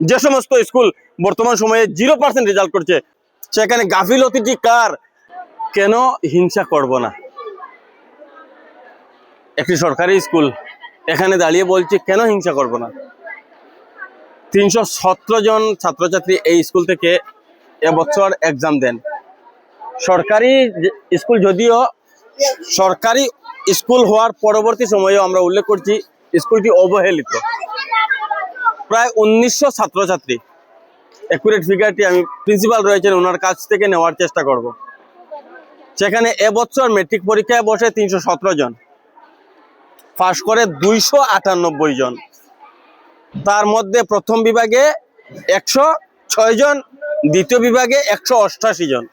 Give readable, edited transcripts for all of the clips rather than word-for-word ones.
যে সমস্ত স্কুল বর্তমান সময়ে 0% রেজাল্ট করছে, সেখানে গাফিলতিটি কার? কেন হিংসা করব না? একটি সরকারি স্কুল এখানে দাঁড়িয়ে বলছে কেন হিংসা করব না। 317 জন ছাত্রছাত্রী এই স্কুল থেকে এবছর এক্সাম দেন। সরকারি স্কুল, যদিও সরকারি স্কুল হওয়ার পরবর্তী সময়েও আমরা উল্লেখ করছি স্কুলটি অবহেলিত। প্রায় 1900 ছাত্রছাত্রী, অ্যাকুরেট ফিগারটি আমি প্রিন্সিপাল রয়েছেন ওনার কাছ থেকে নেওয়ার চেষ্টা করব। সেখানে এবছর মেট্রিক পরীক্ষায় বসে 317 জন, পাশ করে 298 জন। তার মধ্যে প্রথম বিভাগে 106 জন, দ্বিতীয় বিভাগে 188 জন,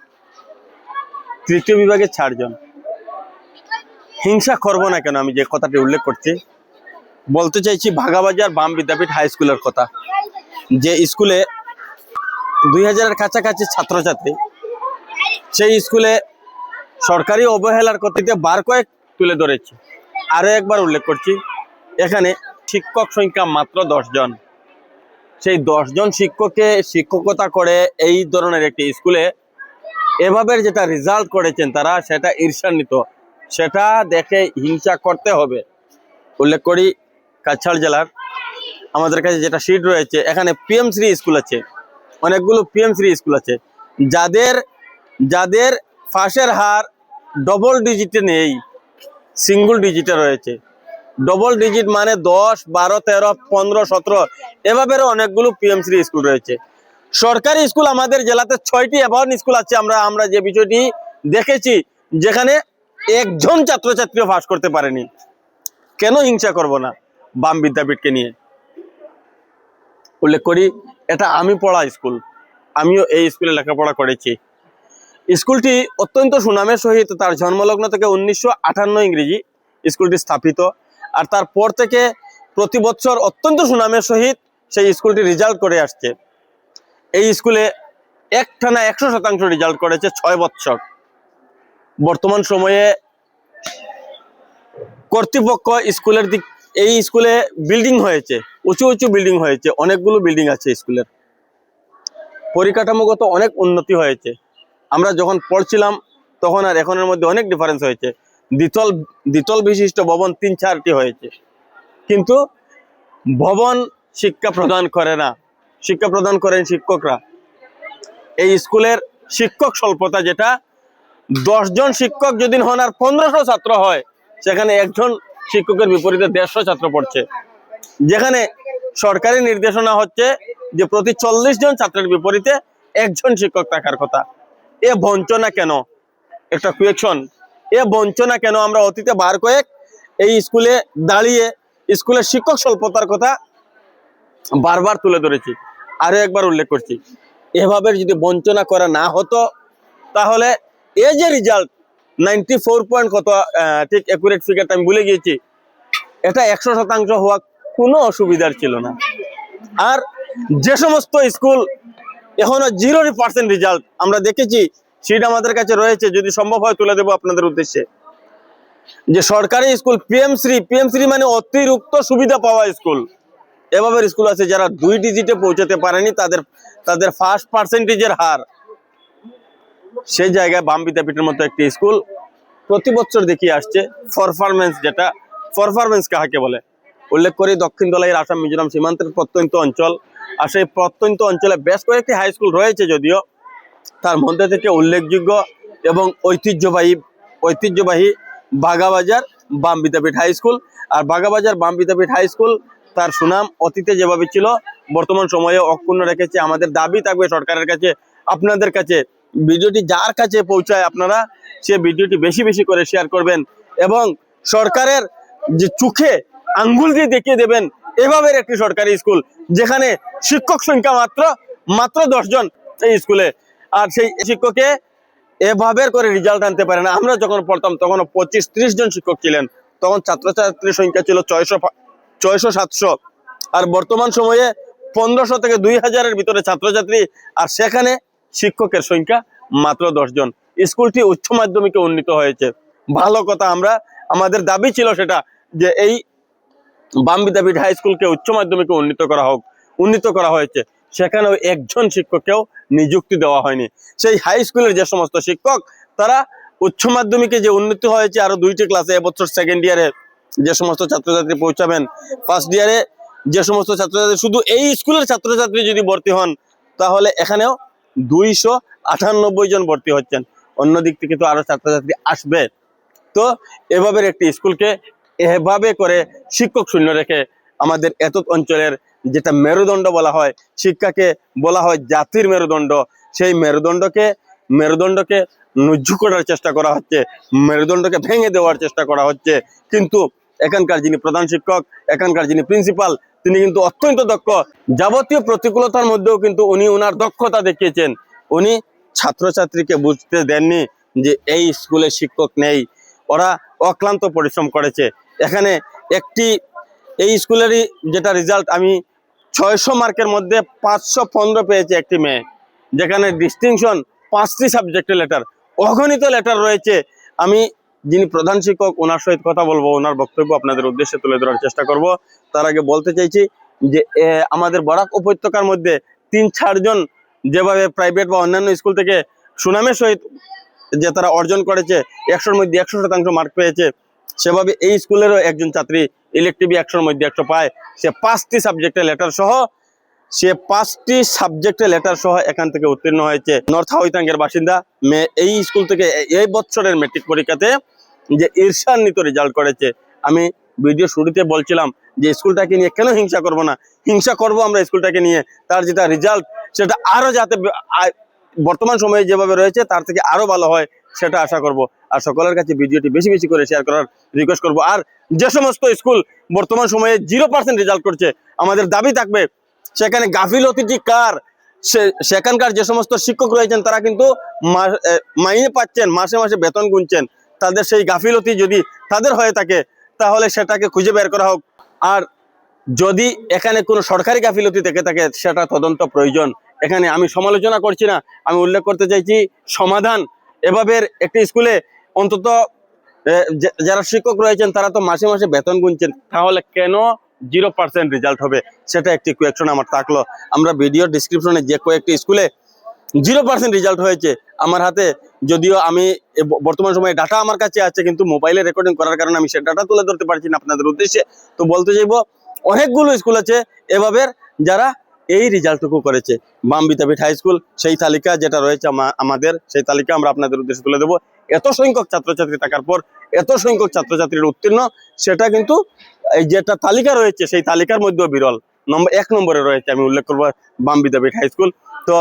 তৃতীয় বিভাগে 4 জন। হিংসা করব না কেন? আমি যে কথাটি উল্লেখ করছি, বলতে চাইছি ভাগাবাজার বাম বিদ্যাপীঠ হাই স্কুলের কথা, যে স্কুলে 2000-এর কাছাকাছি ছাত্রছাত্রী। সেই স্কুলে সরকারি অবহেলার কথাতে বার কয়েক তুলে ধরেছি। আরো একবার উল্লেখ করছি, এখানে শিক্ষক সংখ্যা মাত্র 10 জন। সেই 10 জন শিক্ষককে শিক্ষকতা করে এই ধরনের একটি স্কুলে এভাবে যেটা রেজাল্ট করেছেন তারা, সেটা ঈর্ষান্বিত, সেটা দেখে হিংসা করতে হবে। উল্লেখ করি কাছাড় জেলার আমাদের কাছে যেটা সিট রয়েছে, এখানে পিএম3 স্কুল আছে, অনেকগুলো পিএম3 স্কুল আছে, যাদের পাশের হার ডবল ডিজিটে নেই, সিঙ্গল ডিজিটে রয়েছে। ডবল ডিজিট মানে 10, 12, 13, 15, 17 এভাবেও অনেকগুলো পিএম3 স্কুল রয়েছে। সরকারি স্কুল আমাদের জেলাতে 6টি এমন স্কুল আছে, আমরা যে বিষয়টি দেখেছি, যেখানে একজন ছাত্রছাত্রীও পাস করতে পারেনি। কেন হিংসা করব না বাম বিদ্যাপীঠকে নিয়ে? উল্লেখ করি এটা আমি পড়া স্কুল, আমিও এই স্কুলে লেখাপড়া করেছি। স্কুলটি অত্যন্ত সুনামের সহিত তার জন্মলগ্ন থেকে 1958 ইংরেজি স্কুলটি স্থাপিত, আর তারপর থেকে প্রতি বছর অত্যন্ত সুনামের সহিত সেই স্কুলটি রেজাল্ট করে আসছে। এই স্কুলে একটানা 100% রেজাল্ট করেছে 6 বছর। বর্তমান সময়ে কর্তৃপক্ষ এই স্কুলে বিল্ডিং হয়েছে, উঁচু উঁচু বিল্ডিং হয়েছে, অনেকগুলো বিল্ডিং আছে স্কুলের। পরিকাঠামোগত অনেক উন্নতি হয়েছে। আমরা যখন পড়ছিলাম তখন আর এখনের মধ্যে অনেক ডিফারেন্স হয়েছে। দ্বিতল বিশিষ্ট ভবন 3-4টি হয়েছে, কিন্তু ভবন শিক্ষা প্রদান করে না, শিক্ষা প্রদান করেন শিক্ষকরা। এই স্কুলের শিক্ষক স্বল্পতা, যেটা 10 জন শিক্ষক যদি হন আর 1500 ছাত্র হয়, সেখানে একজন শিক্ষকের বিপরীতে 150 ছাত্র পড়ছে। যেখানে সরকারি নির্দেশনা হচ্ছে যে প্রতি 40 জন ছাত্রের বিপরীতে একজন শিক্ষক থাকার কথা। এ বঞ্চনা কেন? একটা কোয়েকশন, এ বঞ্চনা কেন? আমরা অতীতে বার কয়েক এই স্কুলে দাঁড়িয়ে স্কুলের শিক্ষক স্বল্পতার কথা বারবার তুলে ধরেছি। আরো একবার উল্লেখ করছি, এভাবে যদি বঞ্চনা করা না হতো, তাহলে এই যে রেজাল্ট 94 পয়েন্ট কত, ঠিক অ্যাকুরেট ফিগারটা আমি ভুলে গিয়েছি, এটা 100% হওয়া কোনো অসুবিধার ছিল না। আর যে সমস্ত স্কুল এখনো 0% রেজাল্ট আমরা দেখেছি, সেটা আমাদের কাছে রয়েছে, যদি সম্ভব হয় তুলে দেবো আপনাদের উদ্দেশ্যে। যে সরকারি স্কুল পিএম3 মানে অতিরিক্ত সুবিধা পাওয়া স্কুল। এভাবে স্কুল আছে যারা 2 ডিজিটে পৌঁছাতে পারেনি, তাদের ফার্স্ট পার্সেন্টেজের হার। সেই জায়গায় বাম বিদ্যাপীঠের মতো একটি স্কুল প্রতি বছর দেখিয়ে আসছে পারফরমেন্স, যেটা পারফরমেন্স কাকে বলে। উল্লেখ করি দক্ষিণ দলাইয়ের আসাম মিজোরাম সীমান্তের প্রত্যন্ত অঞ্চল, আর সেই প্রত্যন্ত অঞ্চলে বেশ কয়েকটি হাই স্কুল রয়েছে, যদিও তার মধ্যে থেকে উল্লেখযোগ্য এবং ঐতিহ্যবাহী বাগাবাজার বাম বিদ্যাপীঠ হাই স্কুল। আর বাগাবাজার বাম বিদ্যাপীঠ হাই স্কুল তার সুনাম অতীতে যেভাবে ছিল, বর্তমান সময়ে অক্ষুণ্ণ রেখেছে। আমাদের দাবি থাকবে সরকারের কাছে, আপনাদের কাছে, ভিডিওটি যার কাছে পৌঁছায় আপনারা সে ভিডিওটি বেশি বেশি করে শেয়ার করবেন এবং সরকারের যে চোখে আঙ্গুল দিয়ে দেখিয়ে দেবেন এভাবে একটি সরকারি স্কুল, যেখানে শিক্ষক সংখ্যা মাত্র 10 জন এই স্কুলে, আর সেই শিক্ষকে এভাবে করে রেজাল্ট আনতে পারে না। আমরা যখন পড়তাম তখন 25-30 জন শিক্ষক ছিলেন, তখন ছাত্রছাত্রীর সংখ্যা ছিল 600-700, আর বর্তমান সময়ে 1500 থেকে 2000-এর ভিতরে ছাত্রছাত্রী, আর সেখানে শিক্ষকের সংখ্যা মাত্র 10 জন। স্কুলটি উচ্চ মাধ্যমিকে উন্নীত হয়েছে, ভালো কথা। আমাদের দাবি ছিল সেটা, যে এই বাম বিদ্যাপীঠ হাই স্কুলকে উচ্চ মাধ্যমিকে উন্নীত করা হয়েছে। সেখানেও একজন শিক্ষককেও নিযুক্তি দেওয়া হয়নি। সেই হাই স্কুলের যে সমস্ত শিক্ষক, তারা উচ্চ মাধ্যমিকে যে উন্নতি হয়েছে আরো 2টি ক্লাসে, এবছর সেকেন্ড ইয়ারে যে সমস্ত ছাত্রছাত্রী পৌঁছাবেন, ফার্স্ট ইয়ারে যে সমস্ত ছাত্রছাত্রী, শুধু এই স্কুলের ছাত্রছাত্রী যদি ভর্তি হন তাহলে এখানেও 298 জন ভর্তি হচ্ছেন। অন্য দিক থেকে তো আরো ছাত্রছাত্রী আসবে। তো এভাবে একটি স্কুলকে এভাবে করে শিক্ষক শূন্য রেখে আমাদের এতদ অঞ্চলের যেটা মেরুদণ্ড বলা হয়, শিক্ষাকে বলা হয় জাতির মেরুদণ্ড, সেই মেরুদণ্ডকে নুজ্জু করার চেষ্টা করা হচ্ছে, মেরুদণ্ডকে ভেঙে দেওয়ার চেষ্টা করা হচ্ছে। কিন্তু এখানকার যিনি প্রধান শিক্ষক, এখানকার যিনি প্রিন্সিপাল, তিনি কিন্তু অত্যন্ত দক্ষ। যাবতীয় প্রতিকূলতার মধ্যেও কিন্তু উনি ওনার দক্ষতা দেখিয়েছেন। উনি ছাত্রছাত্রীকে বুঝতে দেননি যে এই স্কুলে শিক্ষক নেই। ওরা অক্লান্ত পরিশ্রম করেছে। এখানে এই স্কুলেরই যেটা রেজাল্ট, আমি 600 মার্কের মধ্যে 515 পেয়েছে একটি মেয়ে, যেখানে ডিস্টিংশন 5টি সাবজেক্টে লেটার, অগণিত লেটার রয়েছে। আমি যিনি প্রধান শিক্ষক, ওনার সহিত কথা বলবো, ওনার বক্তব্য আপনাদের উদ্দেশ্যে তুলে ধরার চেষ্টা করব। তার আগে বলতে চাইছি যে আমাদের বরাক উপত্যকার মধ্যে 3-4 জন যেভাবে প্রাইভেট বা অন্যান্য স্কুল থেকে সুনামের সহিত যে তারা অর্জন করেছে, 100-র মধ্যে 100% মার্ক পেয়েছে, সেভাবে এই স্কুলেরও একজন ছাত্রী ইলেকটিভে 100-র মধ্যে 100 পায়। সে 5টি সাবজেক্টে লেটার সহ এখান থেকে উত্তীর্ণ হয়েছে। নর্থ হাউইতাঙ্গের বাসিন্দা মেয়ে এই স্কুল থেকে এই বছরের মেট্রিক পরীক্ষাতে যে ঈর্ষান্বিত রেজাল্ট করেছে। আমি ভিডিও শুরুতে বলছিলাম যে স্কুলটাকে নিয়ে কেন হিংসা করব না, হিংসা করব আমরা স্কুলটাকে নিয়ে। তার যেটা রেজাল্ট সেটা আরো যাতে বর্তমান সময়ে যেভাবে রয়েছে তার থেকে আরো ভালো হয় সেটা আশা করব। আর সকলের কাছে ভিডিওটি বেশি বেশি করে শেয়ার করার রিকোয়েস্ট করব। আর যে সমস্ত স্কুল বর্তমান সময়ে 0% রেজাল্ট করছে, আমাদের দাবি থাকবে সেখানে গাফিলতিটি কার। সেখানকার যে সমস্ত শিক্ষক রয়েছেন তারা কিন্তু মাইনে পাচ্ছেন, মাসে মাসে বেতন গুনছেন। তাদের সেই গাফিলতি যদি তাদের হয়ে থাকে তাহলে সেটাকে খুঁজে বের করা হোক। আর যদি এখানে কোনো সরকারি গাফিলতি থেকে থাকে সেটা তদন্ত প্রয়োজন। এখানে আমি সমালোচনা করছি না, আমি উল্লেখ করতে চাইছি সমাধান। এভাবে একটি স্কুলে অন্তত যারা শিক্ষক রয়েছেন তারা তো মাসে মাসে বেতন গুনছেন, তাহলে কেন 0% রেজাল্ট হবে? সেটা একটি কোয়েকশন আমার থাকলো। আমরা ভিডিও ডিসক্রিপশনে যে কয়েকটি স্কুলে 0% রেজাল্ট হয়েছে, আমার হাতে যদিও আমি বর্তমান সময়ে ডাটা আমার কাছে আছে, কিন্তু মোবাইলে রেকর্ডিং করার কারণে আমি সে ডাটা তুলে ধরতে পারছি না আপনাদের উদ্দেশ্যে। তো বলতে চাইব অনেকগুলো স্কুল আছে এভাবে যারা এই রেজাল্টটুকু করেছে। বাম বিদ্যাপীঠ হাই স্কুল, সেই তালিকা যেটা রয়েছে আমাদের, সেই তালিকা আমরা আপনাদের উদ্দেশ্যে তুলে দেবো। এত সংখ্যক ছাত্রছাত্রী থাকার পর এত সংখ্যক ছাত্রছাত্রীর উত্তীর্ণ, সেটা কিন্তু এই যেটা তালিকা রয়েছে সেই তালিকার মধ্যেও বিরল। 1 নম্বরে রয়েছে, আমি উল্লেখ করবো বাম বিদ্যাপীঠ হাই স্কুল। তো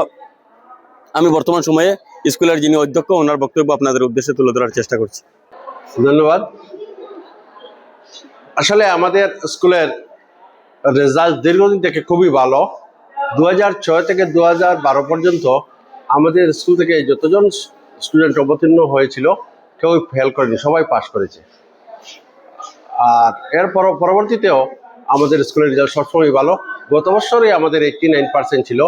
আমি বর্তমান সময়ে স্কুলের যিনি অধ্যক্ষ, ওনার বক্তব্য আপনাদের উদ্দেশ্যে তুলে ধরার চেষ্টা করছি। ধন্যবাদ। আসলে আমাদের স্কুলের রেজাল্ট দীর্ঘদিন থেকে খুবই ভালো। 2006 থেকে 2012 পর্যন্ত আমাদের স্কুল থেকে যতজন স্টুডেন্ট অবতীর্ণ হয়েছিল কেউ ফেল করেনি, সবাই পাস করেছে। আর এর পরবর্তীতেও আমাদের স্কুলের রেজাল্ট সবসময় ভালো। গত বছরই আমাদের 89% ছিল,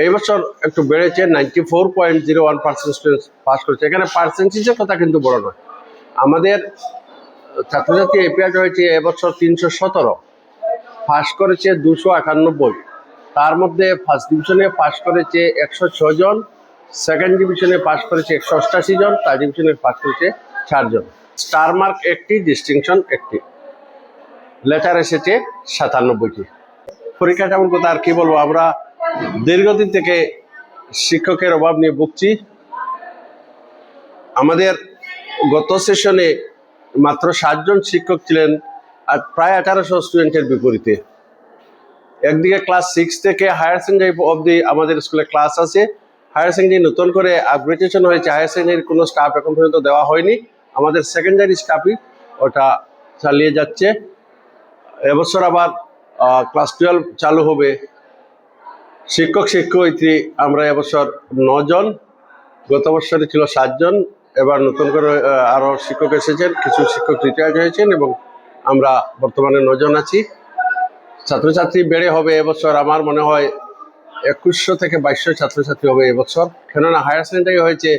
এই বছর একটু বেড়েছে, 94.01% স্টুডেন্ট পাস করেছে। এখানে পার্সেন্টেজের কথা কিন্তু বড় নয়। আমাদের ছাত্রছাত্রী এপিআর হয়েছে এবছর 317, পাস করেছে 291। তার মধ্যে ফার্স্ট ডিভিশনে পাস করেছে 106 জন, সেকেন্ড ডিভিশনে পাস করেছে 188 জন, থার্ড ডিভিশনে পাস করেছে 4 জন। স্টার মার্ক 1টি, ডিস্টিংশন 1টি, লেটার এসেছে 97টি। পরীক্ষা কেমন কথা আর কি বলবো, আমরা দীর্ঘদিন থেকে শিক্ষকের অভাব নিয়ে ভুগছি। আমাদের গত সেশনে মাত্র 7 জন শিক্ষক ছিলেন আর প্রায় 1800 স্টুডেন্টের বিপরীতে। একদিকে ক্লাস 6 থেকে হায়ার সেকেন্ডারি অবধি আমাদের স্কুলে ক্লাস আছে। হায়ার সেকেন্ডারি নতুন করে আপগ্রেডেশন হয়েছে, হায়ার সেকেন্ডারির কোনো স্টাফ এখন পর্যন্ত দেওয়া হয়নি। আমাদের সেকেন্ডারি স্টাফই ওটা চালিয়ে যাচ্ছে। এবছর আবার ক্লাস 12 চালু হবে। শিক্ষয়িত্রী আমরা এবছর 9 জন, গত বছরে ছিল 7 জন। এবার নতুন করে আরও শিক্ষক এসেছেন, কিছু শিক্ষক রিটায়ার্ড হয়েছেন এবং আমরা বর্তমানে 9 জন আছি। ছাত্রছাত্রী বেড়ে হবে এবছর আমার মনে হয় 2100 থেকে 2200 ছাত্রছাত্রী হবে এবছর। কেননা হায়ার সেকেন্ডারি হয়েছে,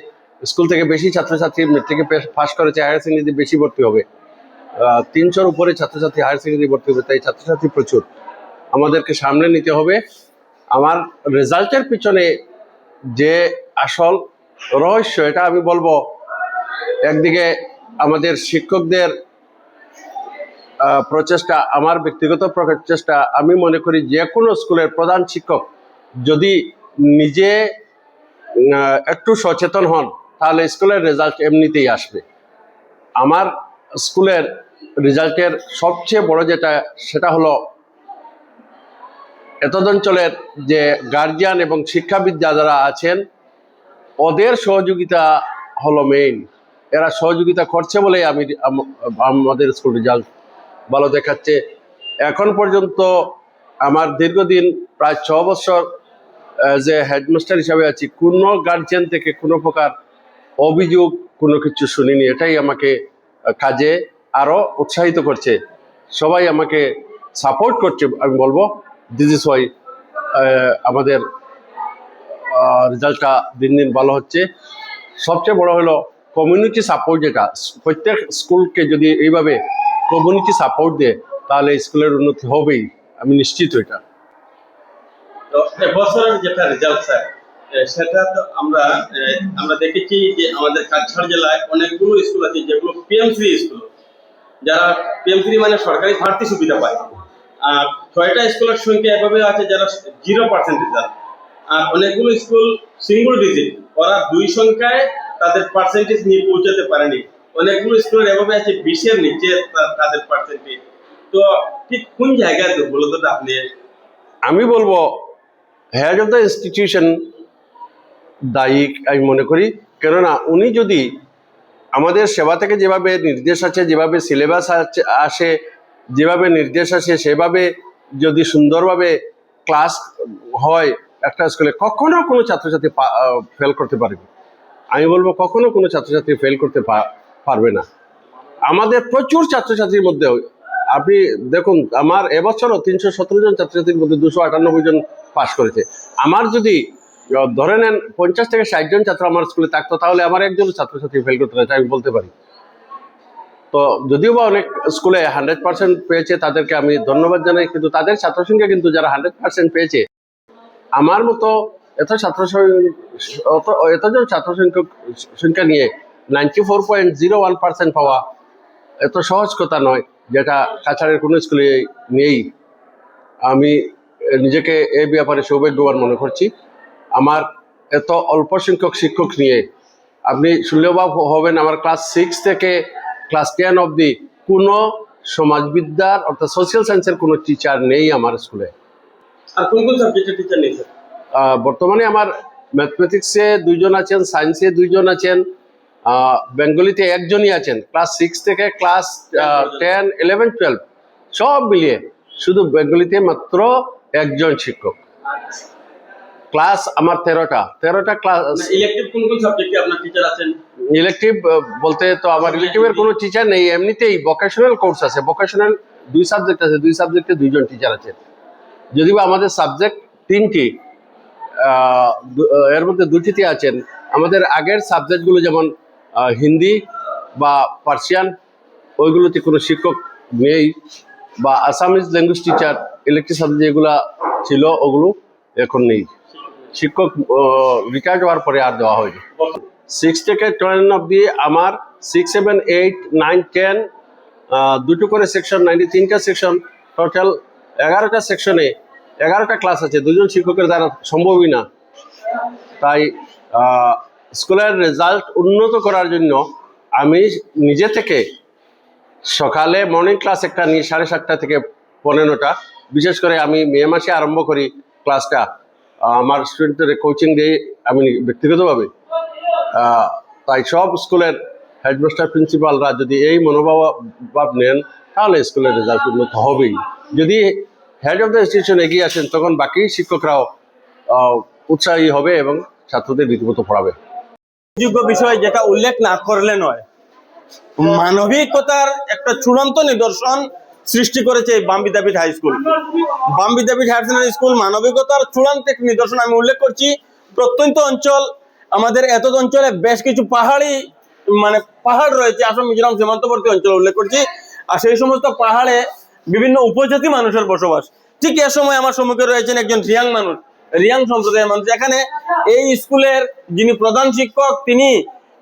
স্কুল থেকে বেশি ছাত্রছাত্রী মেট্রিকে পাস করেছে, হায়ার সেকেন্ডারি বেশি ভর্তি হবে। 300-র উপরে ছাত্রছাত্রী হায়ার সেকেন্ডারি ভর্তি হবে, তাই ছাত্রছাত্রী প্রচুর। আমাদেরকে সামনে নিতে হবে। আমার রেজাল্টের পিছনে যে আসল রহস্য, এটা আমি বলবো একদিকে আমাদের শিক্ষকদের প্রচেষ্টা, আমার ব্যক্তিগত প্রচেষ্টা। আমি মনে করি যে কোনো স্কুলের প্রধান শিক্ষক যদি নিজে একটু সচেতন হন, তাহলে স্কুলের রেজাল্ট এমনিতেই আসবে। আমার স্কুলের রেজাল্টের সবচেয়ে বড় সেটা হলো এতদ অঞ্চলের যে গার্জিয়ান এবং শিক্ষাবিদ যারা আছেন, ওদের সহযোগিতা হলো মেইন। এরা সহযোগিতা করছে বলেই আমাদের স্কুল রেজাল্ট ভালো দেখাচ্ছে। এখন পর্যন্ত আমার দীর্ঘদিন প্রায় 6 বছর যে হেডমাস্টার হিসাবে আছি, কোনো গার্জিয়ান থেকে কোনো প্রকার অভিযোগ কোনো কিছু শুনিনি। এটাই আমাকে কাজে আরো উৎসাহিত করছে। সবাই আমাকে সাপোর্ট করছে। আমি বলবো দিস ইজ ওয়াই আমাদের রেজাল্টটা দিন দিন ভালো হচ্ছে। সবচেয়ে বড় হলো কমিউনিটি সাপোর্ট, যেটা প্রত্যেক স্কুলকে যদি এইভাবে কমিউনিটি সাপোর্ট দেয়, তাহলে স্কুলের উন্নতি হবেই, আমি নিশ্চিত। এটা তো এবছরের যেটা রেজাল্ট স্যার, সেটা তো আমরা দেখেছি যে আমাদের কাছাড় জেলায় অনেকগুলো স্কুল আছে যেগুলো পিএমসি স্কুল, যারা পিএমসি মানে সরকারি ভর্তি সুবিধা পায়। আর 6টা স্কুলের সংখ্যা এভাবে আছে যারা 0% রেজাল্ট। আর অনেকগুলো স্কুল সিঙ্গল ডিজিট, ওরা 2 সংখ্যায় তাদের পার্সেন্টেজ নিয়ে পৌঁছাতে পারেনি। অনেকগুলো স্কুলের এভাবে আছে 20-এর নিচে তাদের পার্সেন্টেজ। তো ঠিক কোন জায়গায় দুর্বলতাটা আপনি? আমি বলবো হেড অফ দ্য ইনস্টিটিউশন দায়ী আমি মনে করি। কেননা উনি যদি আমাদের সেবা থেকে যেভাবে নির্দেশ আছে, যেভাবে সিলেবাস আসে, যেভাবে নির্দেশ আসে, সেভাবে যদি সুন্দরভাবে ক্লাস হয় একটা স্কুলে, কখনো কোনো ছাত্রছাত্রী ফেল করতে পারবে। আমি বলবো কখনো কোনো ছাত্রছাত্রী ফেল করতে পারবে না। আমাদের প্রচুর ছাত্রছাত্রীর মধ্যে আপনি দেখুন, আমার এবছরও 317 জন ছাত্রছাত্রীর মধ্যে 298 জন পাশ করেছে। আমার যদি ধরে নেন 50 থেকে 60 জন ছাত্র আমার স্কুলে থাকতো, তাহলে আমার একজন ছাত্রছাত্রী ফেল করতে না, আমি বলতে পারি। তো যদিও বা অনেক স্কুলে 100% পেয়েছে, তাদেরকে আমি ধন্যবাদ জানাই, কিন্তু তাদের ছাত্র সংখ্যা কিন্তু যারা 100% পেয়েছে, আমার মতো এতজন ছাত্র সংখ্যা নিয়ে 94.01% পাওয়া এত সহজ কথা নয়, যেটা কাছাড়ের কোনো স্কুলে নেই। আমি নিজেকে এই ব্যাপারে সৌভাগ্যবান মনে করছি। আমার এত অল্প সংখ্যক শিক্ষক নিয়ে আপনি শুনলেও বা হবেন, আমার ক্লাস 6 থেকে ক্লাস 10 অবধি কোনো সমাজবিদ্যার অর্থাৎ সোশ্যাল সায়েন্সের কোনো টিচার নেই আমার স্কুলে। আর কোন কোন সাবজেক্টের টিচার নেই স্যার? বর্তমানে আমার ম্যাথমেটিক্সে 2 জন আছেন, সায়েন্সে 2 জন আছেন, বেঙ্গলিতে 1 জনই আছেন। ক্লাস 6 থেকে ক্লাস 10, 11, 12 সব মিলিয়ে শুধু বেঙ্গলিতে মাত্র 1 জন শিক্ষক। ক্লাস আমার 13টা ক্লাস। ইলেকটিভ কোন কোন সাবজেক্টে আপনার টিচার আছেন? ইলেকটিভ বলতে তো আমার ইলেকটিভের কোনো টিচার নেই, এমনিতেই ভোকেশনাল কোর্স আছে। ভোকেশনাল 2 সাবজেক্ট আছে, 2 সাবজেক্টে 2 জন টিচার আছেন। যদিও আমাদের সাবজেক্ট 3টি, এর মধ্যে 2টিতে আছেন। আমাদের আগের সাবজেক্টগুলো যেমন হিন্দি বা পার্সিয়ান, ওইগুলোতে কোনো শিক্ষক নেই, বা Assamese language teacher, elective subject যেগুলো ছিল ওগুলো এখন নেই। শিক্ষক রিটায়ার্ড হওয়ার পরে আর দেওয়া হয়নি। 6 থেকে 10 অবধি আমার 6, 7, 8, 9, 10 দুটো করে সেকশন, 93টা সেকশন, টোটাল 11টা সেকশনে 11টা ক্লাস আছে। 2 জন শিক্ষকের দ্বারা সম্ভবই না। তাই স্কুলের রেজাল্ট উন্নত করার জন্য আমি নিজে থেকে সকালে মর্নিং ক্লাস একটা নিয়ে 7:30টা থেকে 15টা, বিশেষ করে আমি মে মাসে আরম্ভ করি ক্লাসটা। আমার স্টুডেন্টদের কোচিং দিই আমি ব্যক্তিগতভাবে। তাই সব স্কুলের হেডমাস্টার প্রিন্সিপালরা যদি এই মনোভাব নেন, তাহলে স্কুলের রেজাল্ট উন্নত হবেই। যদি হেড অফ দ্য ইনস্টিটিউশন এগিয়ে আসেন, তখন বাকি শিক্ষকরাও উৎসাহী হবে এবং ছাত্রদের রীতিমতো পড়াবে। যোগ্য বিষয় যেটা উল্লেখ না করলে নয়, মানবিকতার একটা চূড়ান্ত নিদর্শন সৃষ্টি করেছে এই বাম বিদ্যাপীঠ হাই স্কুল। বাম বিদ্যাপীঠ হায়ার সেকেন্ডারি স্কুল মানবিকতার চূড়ান্ত এক নিদর্শন। আমি উল্লেখ করছি, প্রত্যন্ত অঞ্চল, আমাদের এতদ অঞ্চলে বেশ কিছু পাহাড় রয়েছে, আসাম মিজোরাম সীমান্তবর্তী অঞ্চল উল্লেখ করছি। আর সেই সমস্ত পাহাড়ে বিভিন্ন উপজাতি মানুষের বসবাস। ঠিক এ সময় আমার সম্মুখে রয়েছেন একজন রিয়াং মানুষ, রিয়াং সম্প্রদায়ের মানুষ। এখানে এই স্কুলের যিনি প্রধান শিক্ষক তিনি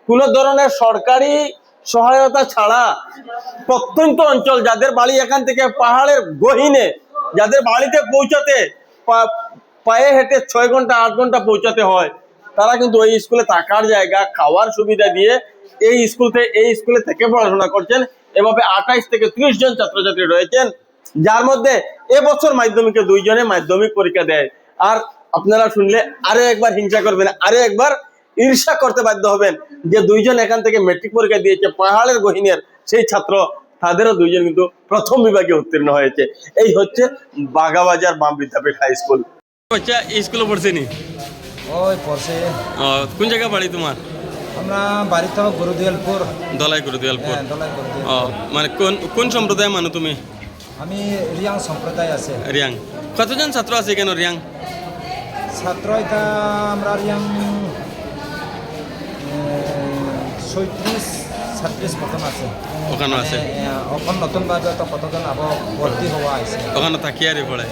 কোন ধরনের সরকারি সহায়তা ছাড়া প্রত্যন্ত অঞ্চল, যাদের বাড়ি এখান থেকে পাহাড়ের গহীনে, যাদের বাড়িতে পৌঁছাতে পায়ে হেঁটে 6 ঘন্টা 8 ঘন্টা পৌঁছাতে হয়, তারা কিন্তু এই স্কুলে থাকার জায়গা, খাওয়ার সুবিধা দিয়ে এই স্কুলে থেকে পড়াশোনা করছেন। এভাবে 28 থেকে 30 জন ছাত্রছাত্রী রয়েছেন, যার মধ্যে এবছর মাধ্যমিকে 2 জনে মাধ্যমিক পরীক্ষা দেয়। আর আপনারা শুনলে আরো একবার হিংসা করবেন, আরো একবার ঈর্ষা করতে বাধ্য হবেন যে 2 জন এখান থেকে মেট্রিক পরীক্ষা দিয়েছে পাহাড়ের গহীনের সেই ছাত্র, তাদেরও 2 জন কিন্তু প্রথম বিভাগে উত্তীর্ণ হয়েছে। এই হচ্ছে বাগাবাজার বাম বিদ্যাপীঠ হাই স্কুল। বাচ্চা এই স্কুলে পড়ছে নি? ওই পড়ছে। কোন জায়গা বাড়ি তোমার? আমরা বাড়ি তো গুরুদিয়ালপুর। দলাই গুরুদিয়ালপুর। হ্যাঁ, দলাই গুরুদিয়ালপুর। মানে কোন সম্প্রদায় মানু তুমি? আমি রিয়াং সম্প্রদায় আছে। রিয়াং। কতজন ছাত্র আছে কেন রিয়াং? ছাত্র এটা আমরা রিয়াং 37-38 মতন আছে। ওখানে আছে? ওখানে নতুনভাবে তো কতজন আবার ভর্তি হওয়া আছে। ওখানে থাকিয়ারি পড়ে?